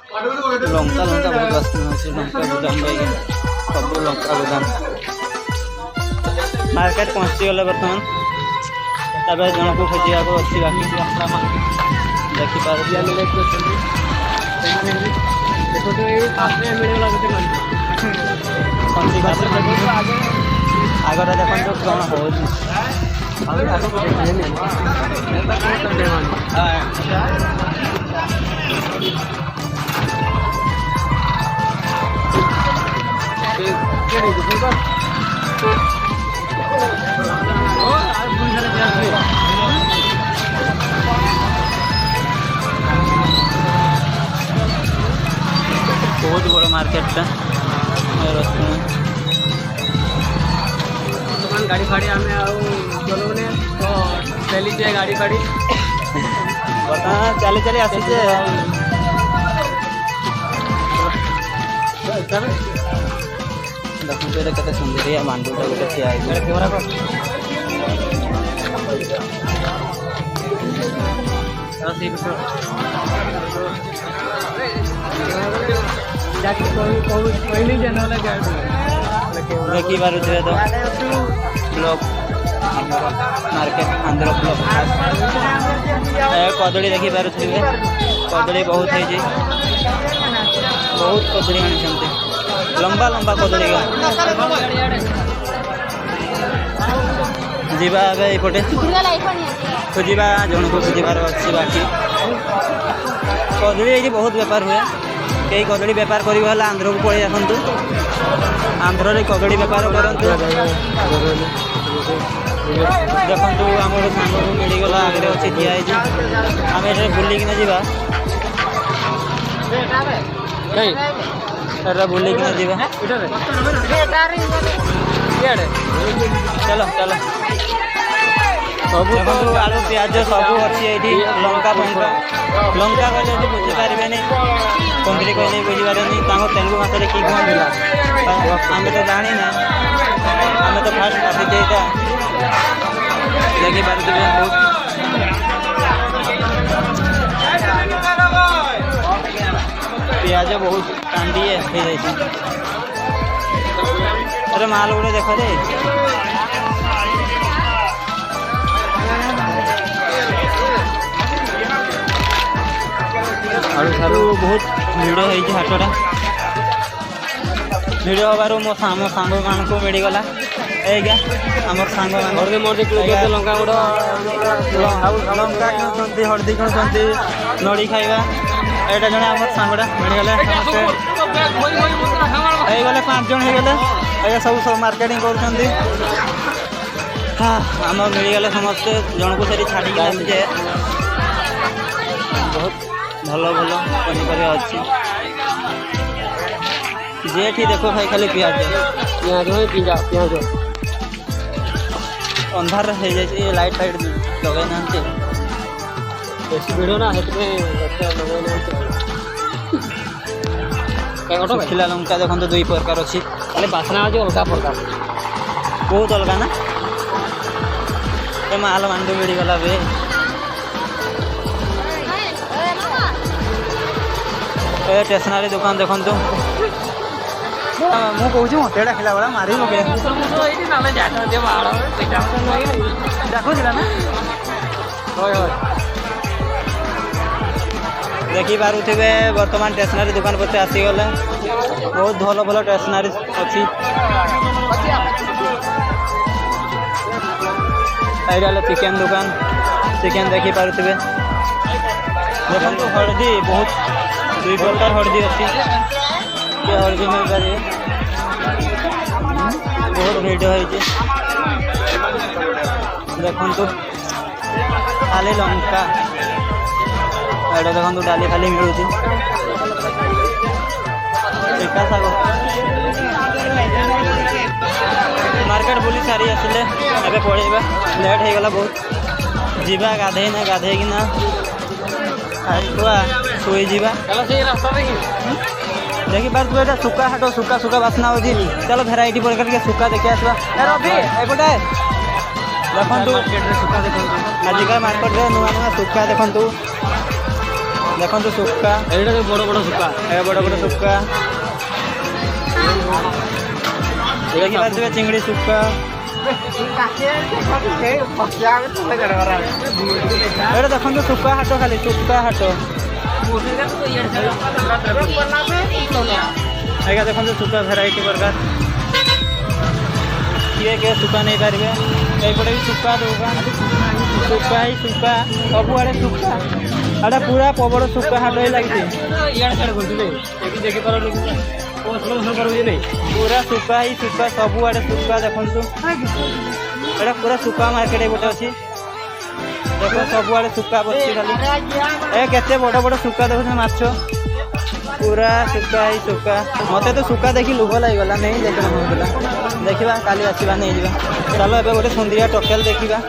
लंका लंका बहुत बास्ना होची लंका गोदाम भाई सब लंका गोदाम मार्केट पहुंची गले बर्तमान तबे जन को खोजिया को अच्छी बाकी देखि पार देखो तो ये पास में मिले वाला गोटे पंची खाते आगरा देखन तो कौन हो अभी आगे को देखिए नहीं बहुत बड़ा मार्केट था गाड़ी फाड़ी आम चलो ने तो चली जाए गाड़ी फाड़ी चली चली आसी देखते केते सुंदरिया मांडूटा गोटे ठिया कैमरा को देखी पारे तो ब्लॉक मार्केट आंध्र ब्लॉक कदली देखी पारे कदली बहुत है बहुत कदली आनी लंबा लंबा कदली जीवा एपटे खोजा जन को खोजार अच्छी बाकी कदली ये बहुत बेपार हुए कई कदली बेपार कर आंध्र को पड़े आसतु आंध्र कदली बेपार करतु देखु आम गोटे सांग को मिलगला आगे अच्छी ठिया आम ये बुलिकिना जा बुलिकिना जा चलो चलो सब आलू प्याज सब अच्छी ये लंका फंका लंका कहले बुझीपारे कंदरी कहले बुझीपारे तेलुगु भाषा कि कहला आम तो जानी ना आम तो फास्ट आसी जाइटा देखी पारे बहुत प्याज बहुत कांडी हो जाए माल गुड़े देख दे बहुत भिड़ हो हाटटा भिड़ हबार मो सांग मान को मिलगला एगा आम सांग लंका गुड़ लंका किणुंट हल्दी किणुंट नड़ी खाइबा एटा जड़े आम सांगटा मिलगले गले 5 जन होगले सब सब मार्केटिंग कर आम मिलगले समस्ते जन को से छाड़ी जे बहुत भल भल पनीपरिया अच्छी जेठी देखो भाई खाली पियाज पियाज पियाज अंधार हो जाए लाइट फाइट लगे ना बेसी भिड़ ना सुखिला लंका देखो तो 2 प्रकार अच्छी खाली बासना अच्छे अलग प्रकार बहुत अलग ना माल मांडू मिलगला बे स्टेशनरी दुकान देखु मुझे कौच मतेटा खेला बेला मारी पके देखुला ना देखी पारे बर्तमान स्टेशनरी दुकान पचे आसीगले बहुत भल भल स्टेशनरी अच्छी ये चिकेन दुकान चिकेन देखी पारे देखो हल्दी बहुत 2 प्रकार हल्दी अच्छी हल्दी मिल पारे बहुत भिड़ हो देखु खाली लंका ये देखो डाली खाली मिलूँ टीका शाग मार्केट बुली सारी आसिले एबे पड़ेगा लेट हो गला बहुत जीवा गाधे ना गाधे कि ना खाइवा शुई जा देखी पार तू ये सुका हाट सुका सुका बासना होती चलो भेराइटी प्रकार के सुका देखी आसवा रवि एपटे देखु आजिका मार्केट नुआ नुआ सुखा देखु ଦେଖନ୍ତୁ ଶୁଖା ଏଇଟା ତ ବଡ଼ ବଡ଼ ଶୁଖା ଏ ବଡ଼ ବଡ଼ ଶୁଖା ଦେଖିପାରୁଥିବେ ଚିଙ୍ଗୁଡ଼ି ଶୁଖା ଏଇଟା ଦେଖନ୍ତୁ ଶୁଖା ହାଟ ଖାଲି ଶୁଖା ହାଟ ଆଜ୍ଞା ଦେଖନ୍ତୁ ଶୁଖା ଭେରାଇଟି ପ୍ରକାର କିଏ ଶୁଖା ନେଇପାରିବେ ଏଇପଟେ ବି ଶୁଖା ଦୋକାନ ଶୁଖା ହିଁ ଶୁଖା ସବୁଆଡ଼େ ଶୁଖା ଏଇଟା ପୁରା ପ୍ରବଳ ଶୁଖା ହାଟ ହିଁ ଲାଗିଛି ପୁରା ଶୁଖା ହିଁ ଶୁଖା ସବୁଆଡ଼େ ଶୁଖା ଦେଖନ୍ତୁ ଏଇଟା ପୁରା ଶୁଖା ମାର୍କେଟ ଗୋଟେ ଅଛି ଦେଖ ସବୁଆଡ଼େ ଶୁଖା ବସିଛି ଖାଲି ଏ କେତେ ବଡ଼ ବଡ଼ ଶୁଖା ଦେଖୁଛନ୍ତି ମାଛ ପୁରା ଶୁଖା ହିଁ ଶୁଖା ମତେ ତ ଶୁଖା ଦେଖି ଲୁଭ ଲାଗିଗଲା ନେଇ ଦେଖିବା ଦେଖିବା କାଲି ଆସିବା ନେଇଯିବା ଚାଲ ଏବେ ଗୋଟେ ସୁନ୍ଦରିଆ ଟକେଲ ଦେଖିବା